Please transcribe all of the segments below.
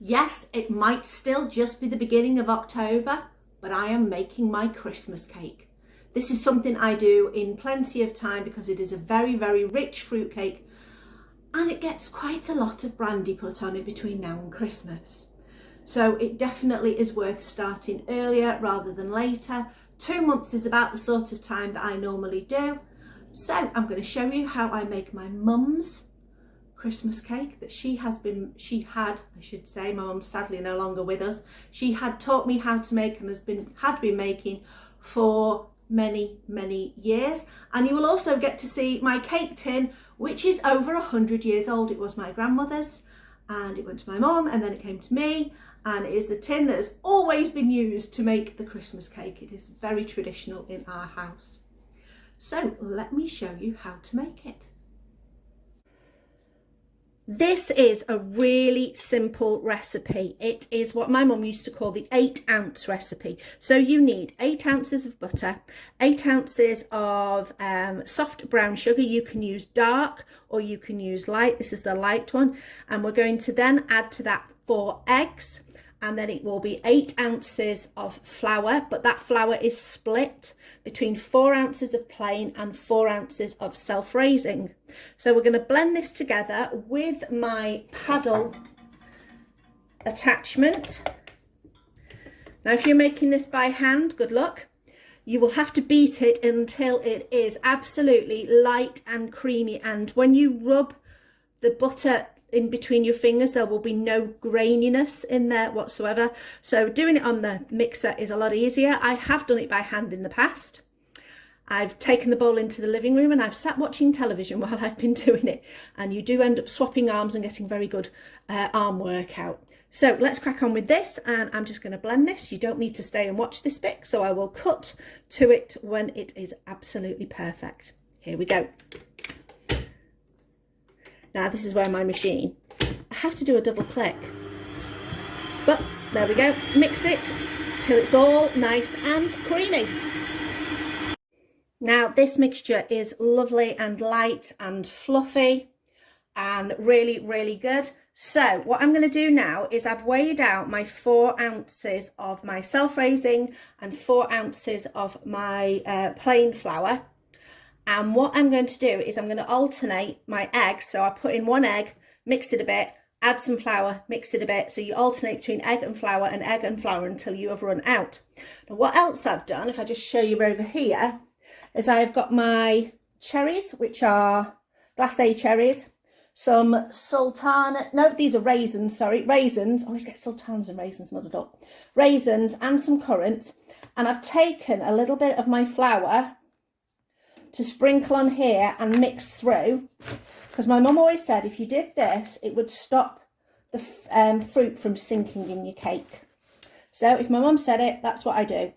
Yes, it might still just be the beginning of October, but I am making my Christmas cake. This is something I do in plenty of time because it is a very, very rich fruit cake and it gets quite a lot of brandy put on it between now and Christmas. So it definitely is worth starting earlier rather than later. 2 months is about the sort of time that I normally do. So I'm going to show you how I make my mum's Christmas cake that my mum's sadly no longer with us. She had taught me how to make and had been making for many years. And you will also get to see my cake tin, which is over 100 years old. It was my grandmother's and it went to my mum and then it came to me, and it is the tin that has always been used to make the Christmas cake. It is very traditional in our house. So let me show you how to make it. This is a really simple recipe. It is what my mum used to call the 8-ounce recipe. So you need 8 ounces of butter, 8 ounces of soft brown sugar. You can use dark or you can use light. This is the light one. And we're going to then add to that 4 eggs. And then it will be 8 ounces of flour, but that flour is split between 4 ounces of plain and 4 ounces of self-raising. So we're going to blend this together with my paddle attachment. Now, if you're making this by hand, good luck. You will have to beat it until it is absolutely light and creamy. And when you rub the butter in between your fingers, there will be no graininess in there whatsoever. So doing it on the mixer is a lot easier. I have done it by hand in the past. I've taken the bowl into the living room and I've sat watching television while I've been doing it, and you do end up swapping arms and getting very good arm workout. So let's crack on with this, and I'm just going to blend this. You don't need to stay and watch this bit, so I will cut to it when it is absolutely perfect. Here we go. Now this is where my machine, I have to do a double click, but there we go. Mix it till it's all nice and creamy. Now this mixture is lovely and light and fluffy and really good. So what I'm going to do now is I've weighed out my 4 ounces of my self-raising and 4 ounces of my plain flour. And what I'm going to do is I'm going to alternate my eggs. So I put in 1 egg, mix it a bit, add some flour, mix it a bit. So you alternate between egg and flour until you have run out. Now what else I've done, if I just show you over here, is I've got my cherries, which are glacé cherries, some sultana, no, these are raisins, sorry, raisins. I always get sultanas and raisins muddled up. Raisins and some currants. And I've taken a little bit of my flour to sprinkle on here and mix through, because my mum always said if you did this it would stop the fruit from sinking in your cake. So if my mum said it, that's what I do.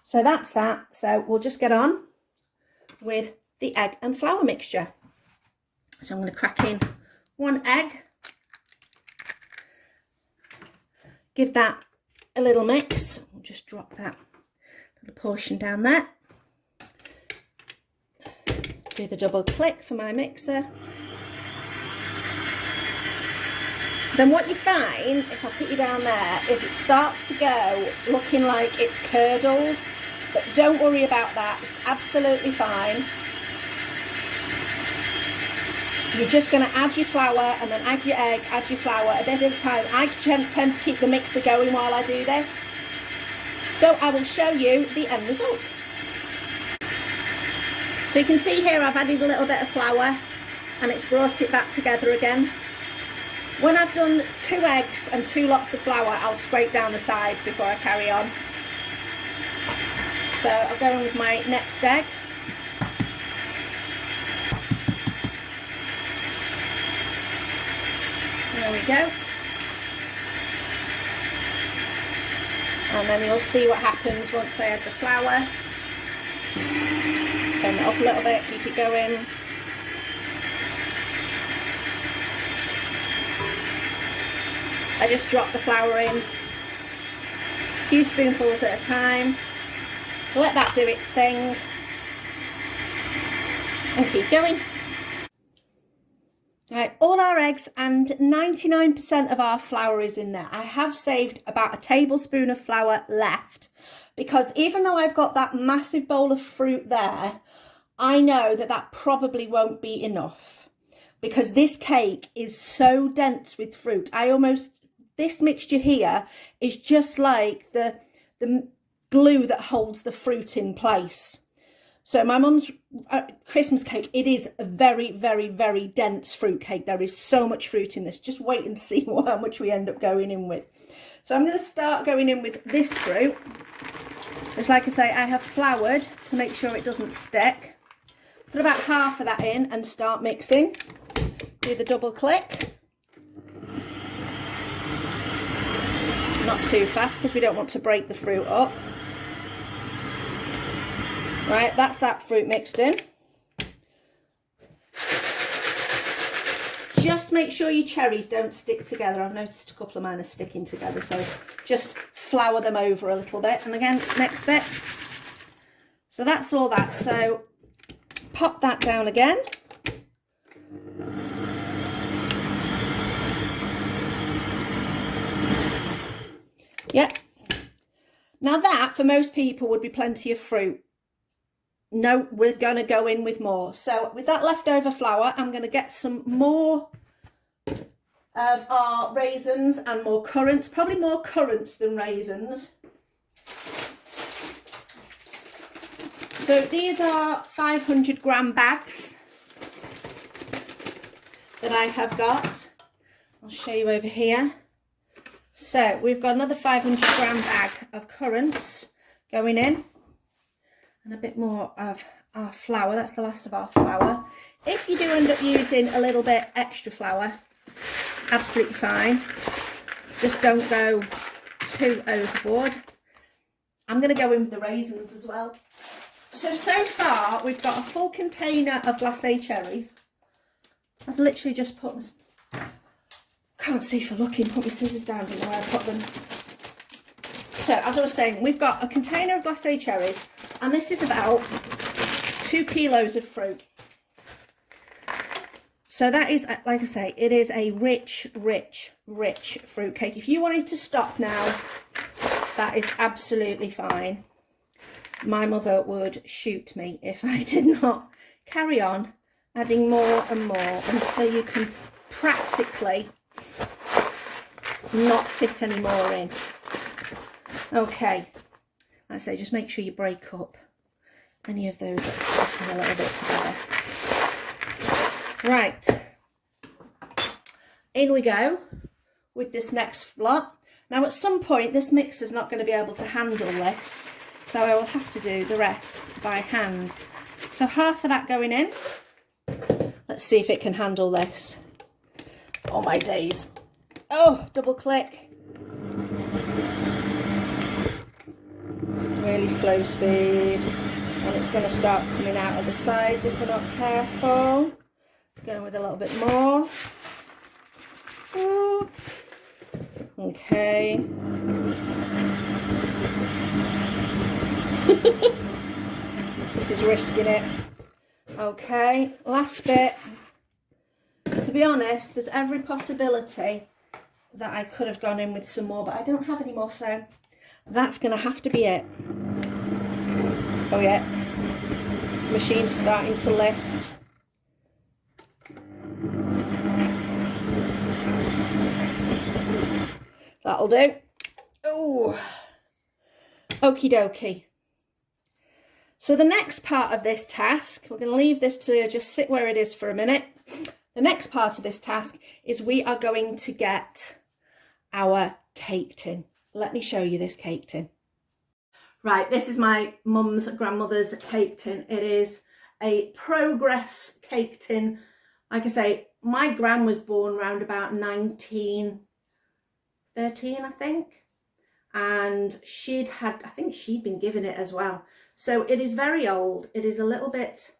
So that's that. So we'll just get on with the egg and flour mixture. So I'm going to crack in 1 egg, give that a little mix. We'll just drop that little portion down there. Do the double click for my mixer. Then what you find, if I put you down there, is it starts to go looking like it's curdled, but don't worry about that, it's absolutely fine. You're just going to add your flour and then add your egg, add your flour a bit at a time. I tend to keep the mixer going while I do this. So I will show you the end result. So you can see here I've added a little bit of flour and it's brought it back together again. When I've done 2 eggs and 2 lots of flour, I'll scrape down the sides before I carry on. So I'll go in with my next egg. There we go. And then you'll see what happens once I add the flour. Turn it up a little bit, keep it going. I just drop the flour in, a few spoonfuls at a time. Let that do its thing and keep going. Right, all our eggs and 99% of our flour is in there. I have saved about a tablespoon of flour left because even though I've got that massive bowl of fruit there, I know that that probably won't be enough because this cake is so dense with fruit. This mixture here is just like the glue that holds the fruit in place. So my mum's Christmas cake, it is a very, very, very dense fruit cake. There is so much fruit in this. Just wait and see how much we end up going in with. So I'm going to start going in with this fruit. It's like I say, I have floured to make sure it doesn't stick. Put about half of that in and start mixing. Do the double click. Not too fast because we don't want to break the fruit up. Right, that's that fruit mixed in. Just make sure your cherries don't stick together. I've noticed a couple of mine are sticking together, so just flour them over a little bit. And again, next bit. So that's all that. So pop that down again. Yep. Now that, for most people, would be plenty of fruit. No, we're going to go in with more. So with that leftover flour, I'm going to get some more of our raisins and more currants. Probably more currants than raisins. So these are 500 gram bags that I have got. I'll show you over here. So we've got another 500 gram bag of currants going in. And a bit more of our flour. That's the last of our flour. If you do end up using a little bit extra flour, absolutely fine. Just don't go too overboard. I'm going to go in with the raisins as well. So far we've got a full container of glacé cherries. I've literally just put my, can't see for looking, put my scissors down to where I put them. So as I was saying, we've got a container of glacé cherries. And this is about 2 kilos of fruit. So that is, like I say, it is a rich, rich, rich fruit cake. If you wanted to stop now, that is absolutely fine. My mother would shoot me if I did not carry on adding more and more until you can practically not fit any more in. Okay. I say, just make sure you break up any of those that are sticking a little bit together. Right, in we go with this next lot. Now at some point this mixer's not going to be able to handle this, so I will have to do the rest by hand. So half of that going in. Let's see if it can handle this. Oh my days. Oh, double click. Really slow speed, and it's going to start coming out of the sides if we're not careful. Let's go with a little bit more. Ooh. Okay. This is risking it. Okay, last bit. To be honest, there's every possibility that I could have gone in with some more, but I don't have any more, so that's going to have to be it. Oh yeah, machine's starting to lift. That'll do. Oh, okie dokie. So the next part of this task, we're going to leave this to just sit where it is for a minute. The next part of this task is we are going to get our cake tin. Let me show you this cake tin. Right, this is my mum's grandmother's cake tin. It is a Progress cake tin. Like I say, my gran was born around about 1913, I think. And I think she'd been given it as well. So it is very old. It is a little bit,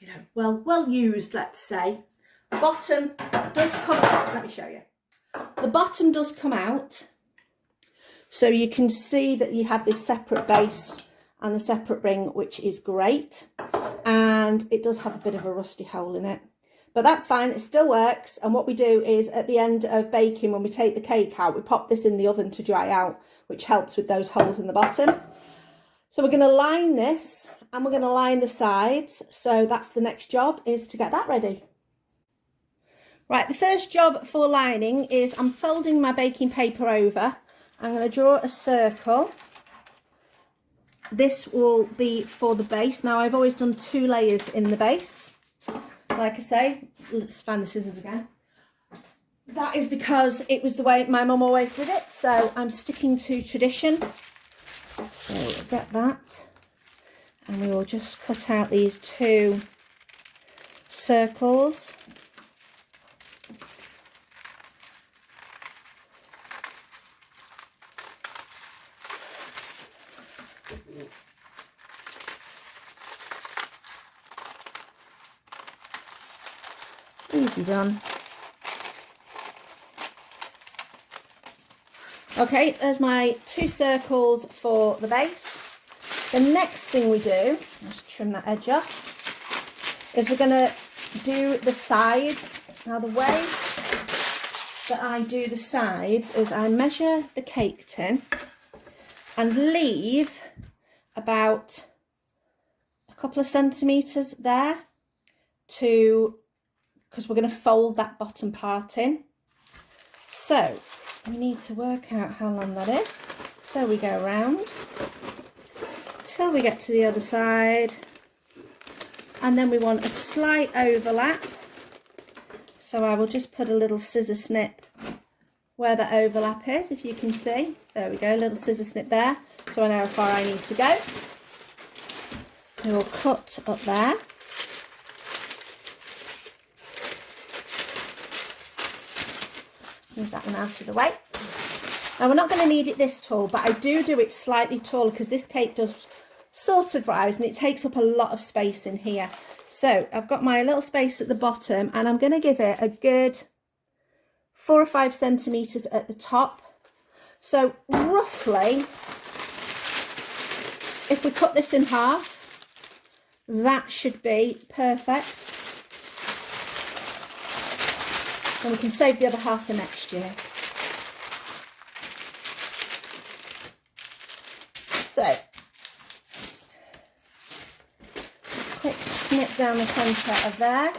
you know, well used, let's say. The bottom does come out. Let me show you. The bottom does come out. So you can see that you have this separate base and the separate ring, which is great. And it does have a bit of a rusty hole in it. but that's fine, it still works. And what we do is at the end of baking, when we take the cake out, we pop this in the oven to dry out, which helps with those holes in the bottom. So we're going to line this and we're going to line the sides. So that's the next job, is to get that ready. Right, the first job for lining is I'm folding my baking paper over. I'm going to draw a circle. This will be for the base. Now I've always done 2 layers in the base. Like I say, let's find the scissors again. That is because it was the way my mum always did it. So I'm sticking to tradition. So we'll get that. And we will just cut out these 2 circles. Easy done. Okay, there's my 2 circles for the base. The next thing we do, let's trim that edge off, is we're going to do the sides. Now the way that I do the sides is I measure the cake tin and leave about a couple of centimetres there because we're going to fold that bottom part in. So we need to work out how long that is. So we go around till we get to the other side, and then we want a slight overlap. So I will just put a little scissor snip where that overlap is, if you can see. There we go, little scissor snip there, so I know how far I need to go. I will cut up there. Move that one out of the way. Now we're not going to need it this tall, but I do it slightly taller because this cake does sort of rise and it takes up a lot of space in here. So I've got my little space at the bottom and I'm going to give it a good 4 or 5 centimetres at the top. So roughly, if we cut this in half, that should be perfect. And we can save the other half for next year. So, quick snip down the centre of there.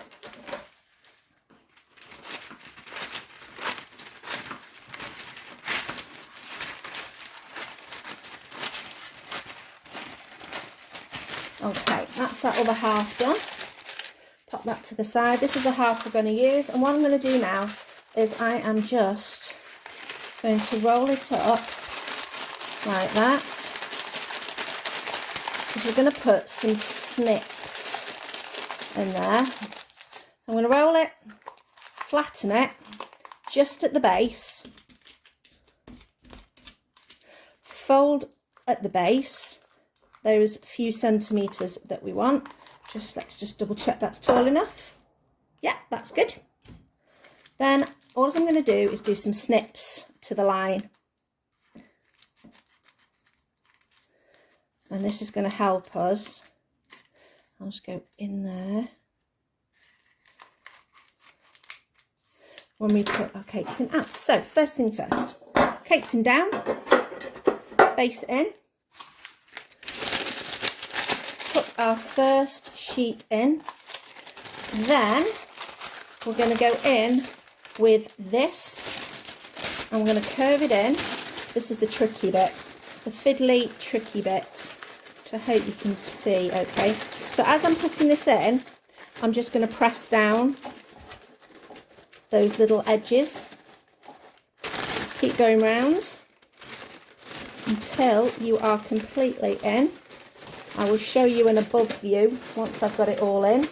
Okay, that's that other half done. Pop that to the side. This is the half we're going to use, and what I'm going to do now is I am just going to roll it up like that, because we're going to put some snips in there. I'm going to roll it, flatten it just at the base, fold at the base those few centimetres that we want. Let's just double check that's tall enough. Yeah, that's good. Then all I'm going to do is do some snips to the line. And this is going to help us. I'll just go in there. When we put our cake tin out. So first thing first, cake tin down, base in. Put our first sheet in, then we're going to go in with this and we're going to curve it in. This is the tricky bit, the fiddly tricky bit, which I hope you can see. Okay, so as I'm putting this in, I'm just going to press down those little edges, keep going round until you are completely in. I will show you an above view once I've got it all in.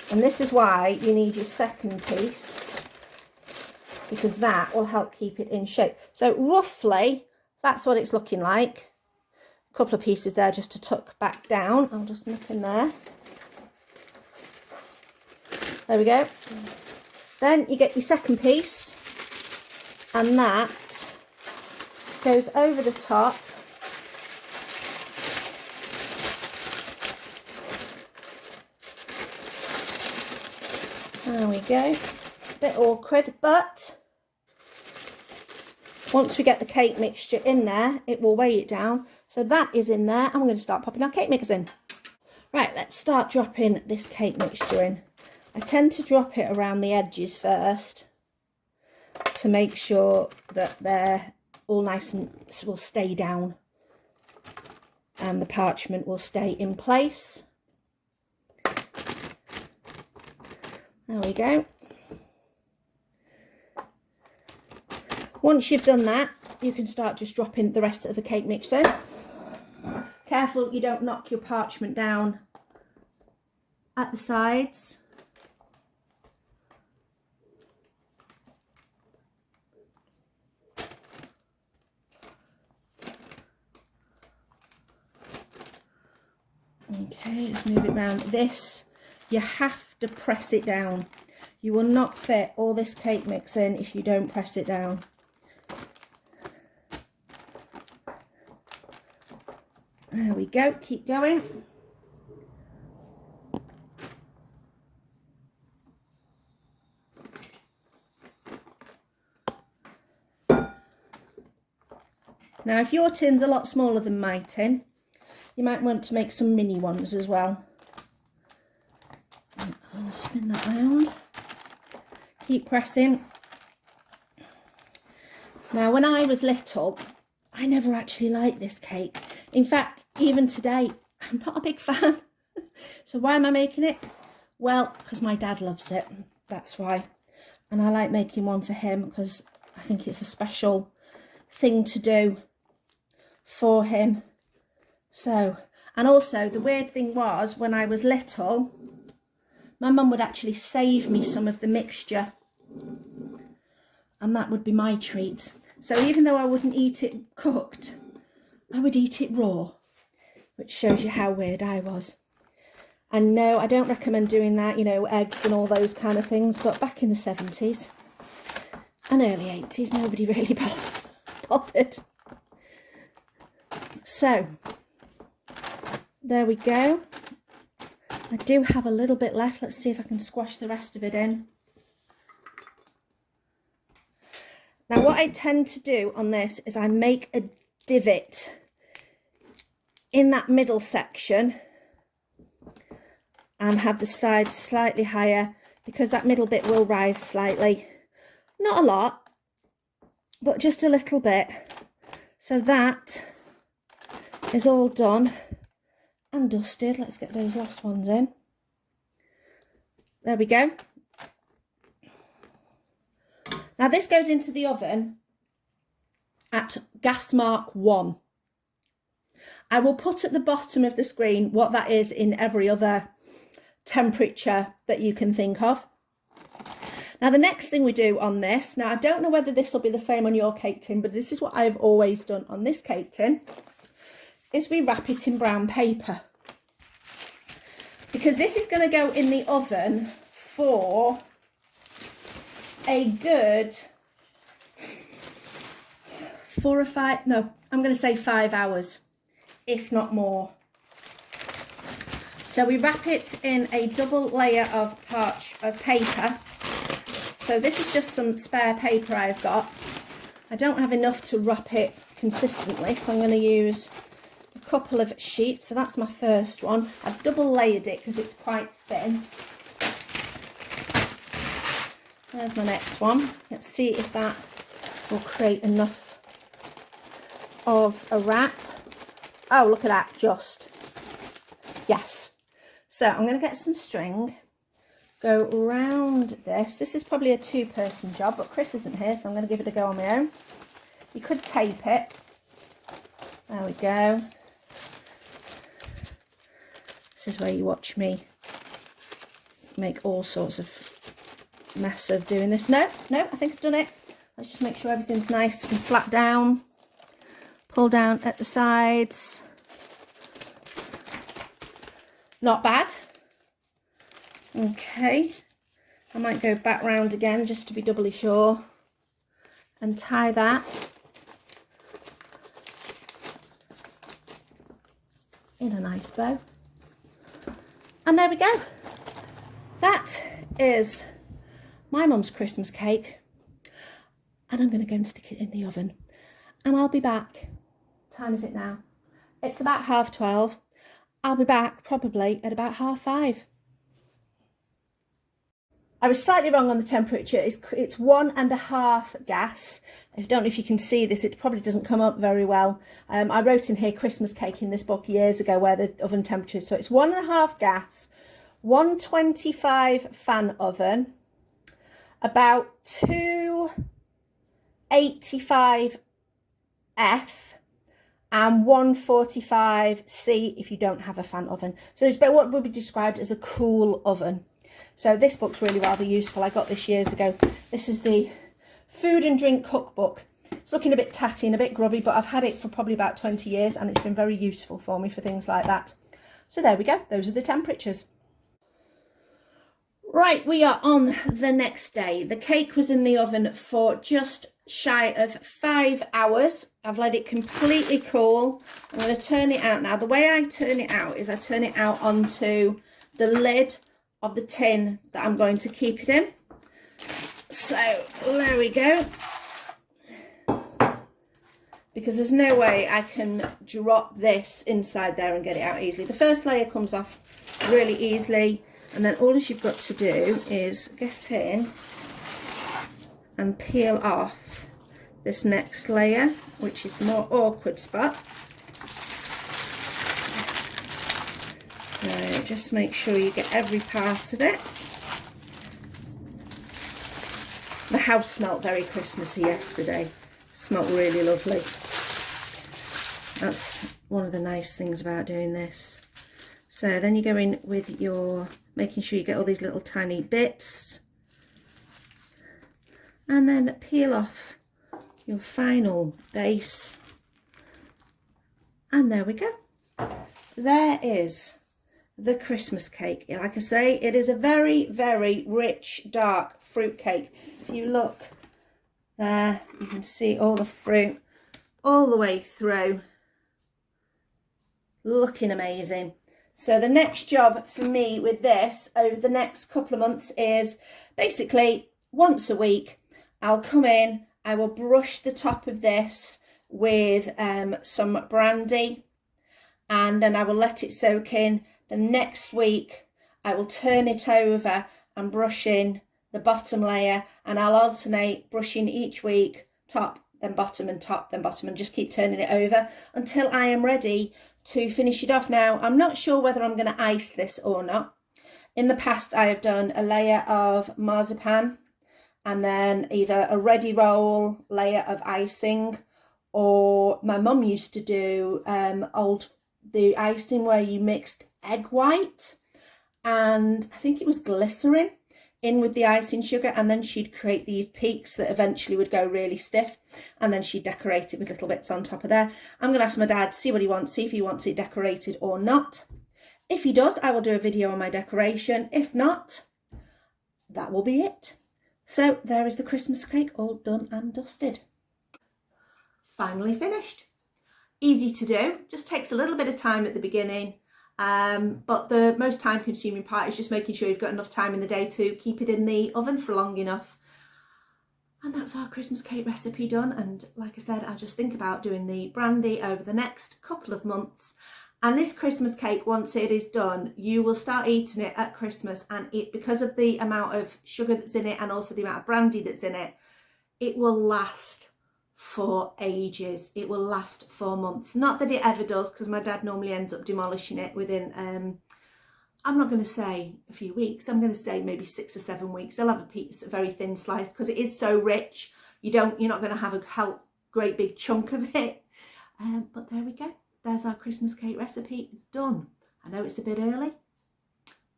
And this is why you need your second piece, because that will help keep it in shape. So roughly, that's what it's looking like. A couple of pieces there just to tuck back down. I'll just nip in there. There we go. Then you get your second piece. And that goes over the top There we go. A bit awkward, but once we get the cake mixture in there, it will weigh it down. So that is in there, and we're going to start popping our cake mix in. Right, let's start dropping this cake mixture in. I tend to drop it around the edges first to make sure that they're all nice and will stay down and the parchment will stay in place. There we go. Once you've done that, you can start just dropping the rest of the cake mix in. Careful you don't knock your parchment down at the sides. Okay, let's move it around. This, you have to press it down. You will not fit all this cake mix in if you don't press it down. There we go, keep going. Now, if your tin's a lot smaller than my tin, you might want to make some mini ones as well. I'll spin that round. Keep pressing. Now, when I was little, I never actually liked this cake. In fact, even today, I'm not a big fan. So why am I making it? Well, because my dad loves it. That's why. And I like making one for him because I think it's a special thing to do for him. So, and also the weird thing was, when I was little, my mum would actually save me some of the mixture, and that would be my treat. So even though I wouldn't eat it cooked, I would eat it raw, which shows you how weird I was. And no, I don't recommend doing that, you know, eggs and all those kind of things, but back in the 70s and early 80s, nobody really bothered. So, there we go. I do have a little bit left. Let's see if I can squash the rest of it in. Now, what I tend to do on this is I make a divot in that middle section and have the sides slightly higher, because that middle bit will rise slightly. Not a lot, but just a little bit. So that is all done and dusted. Let's get those last ones in. There we go. Now this goes into the oven at gas mark 1. I will put at the bottom of the screen what that is in every other temperature that you can think of. Now the next thing we do on this, now I don't know whether this will be the same on your cake tin, but this is what I've always done on this cake tin, is we wrap it in brown paper. Because this is going to go in the oven for a good 4 or 5, no, I'm going to say 5 hours, if not more. So we wrap it in a double layer of paper. So this is just some spare paper I've got. I don't have enough to wrap it consistently, so I'm going to use a couple of sheets. So that's my first one. I've double layered it because it's quite thin. There's my next one. Let's see if that will create enough of a wrap. Oh, look at that, just. Yes. So I'm going to get some string, go round this. This is probably a 2-person job, but Chris isn't here, so I'm going to give it a go on my own. You could tape it. There we go. This is where you watch me make all sorts of mess of doing this. No, I think I've done it. Let's just make sure everything's nice and flat down. Pull down at the sides. Not bad. Okay. I might go back round again just to be doubly sure. And tie that in a nice bow. And there we go. That is my mum's Christmas cake, and I'm going to go and stick it in the oven. And I'll be back. What time is it now? It's about 12:30. I'll be back probably at about 5:30. I was slightly wrong on the temperature. It's 1.5 gas. I don't know if you can see this. It probably doesn't come up very well. I wrote in here Christmas cake in this book years ago where the oven temperature is. So it's 1.5 gas, 125 fan oven, about 285 F and 145 C if you don't have a fan oven. So it's about what would be described as a cool oven. So this book's really rather useful. I got this years ago. This is the Food and Drink Cookbook. It's looking a bit tatty and a bit grubby, but I've had it for probably about 20 years and it's been very useful for me for things like that. So there we go. Those are the temperatures. Right, we are on the next day. The cake was in the oven for just shy of 5 hours. I've let it completely cool. I'm going to turn it out now. The way I turn it out is I turn it out onto the lid of the tin that I'm going to keep it in. So there we go. Because there's no way I can drop this inside there and get it out easily. The first layer comes off really easily, and then all you've got to do is get in and peel off this next layer, which is the more awkward spot. Just make sure you get every part of it. The house smelt very Christmassy yesterday. It smelt really lovely. That's one of the nice things about doing this. So then you go in with your, making sure you get all these little tiny bits. And then peel off your final base. And there we go. There is the Christmas cake. Like I say, it is a very, very rich, dark fruit cake. If you look there, you can see all the fruit all the way through. Looking amazing. So the next job for me with this over the next couple of months is basically once a week, I'll come in, I will brush the top of this with some brandy, and then I will let it soak in. The next week, I will turn it over and brush in the bottom layer, and I'll alternate brushing each week, top, then bottom, and top, then bottom, and just keep turning it over until I am ready to finish it off. Now, I'm not sure whether I'm going to ice this or not. In the past, I have done a layer of marzipan and then either a ready roll layer of icing, or my mum used to do the icing where you mixed egg white and I think it was glycerin in with the icing sugar, and then she'd create these peaks that eventually would go really stiff, and then she'd decorate it with little bits on top of there. I'm going to ask my dad, see what he wants, see if he wants it decorated or not. If he does, I will do a video on my decoration. If not, that will be it. So there is the Christmas cake all done and dusted. Finally finished. Easy to do, just takes a little bit of time at the beginning, but the most time consuming part is just making sure you've got enough time in the day to keep it in the oven for long enough. And that's our Christmas cake recipe done. And like I said, I'll just think about doing the brandy over the next couple of months. And this Christmas cake, once it is done, you will start eating it at Christmas, and it, because of the amount of sugar that's in it and also the amount of brandy that's in it, it will last for ages. It will last for months. Not that it ever does, because my dad normally ends up demolishing it within I'm not going to say a few weeks, I'm going to say maybe 6 or 7 weeks. I'll have a piece, a very thin slice, because it is so rich. You're not going to have a great big chunk of it. But there we go. There's our Christmas cake recipe done. I know it's a bit early,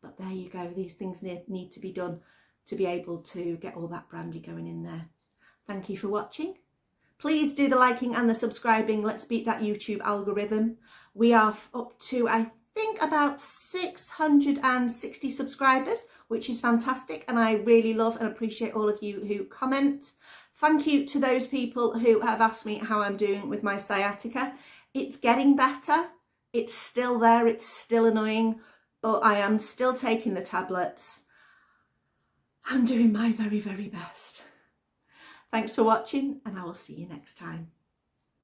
but there you go. These things need to be done to be able to get all that brandy going in there. Thank you for watching. Please do the liking and the subscribing. Let's beat that YouTube algorithm. We are up to, I think, about 660 subscribers, which is fantastic. And I really love and appreciate all of you who comment. Thank you to those people who have asked me how I'm doing with my sciatica. It's getting better. It's still there. It's still annoying, but I am still taking the tablets. I'm doing my very, very best. Thanks for watching, and I will see you next time.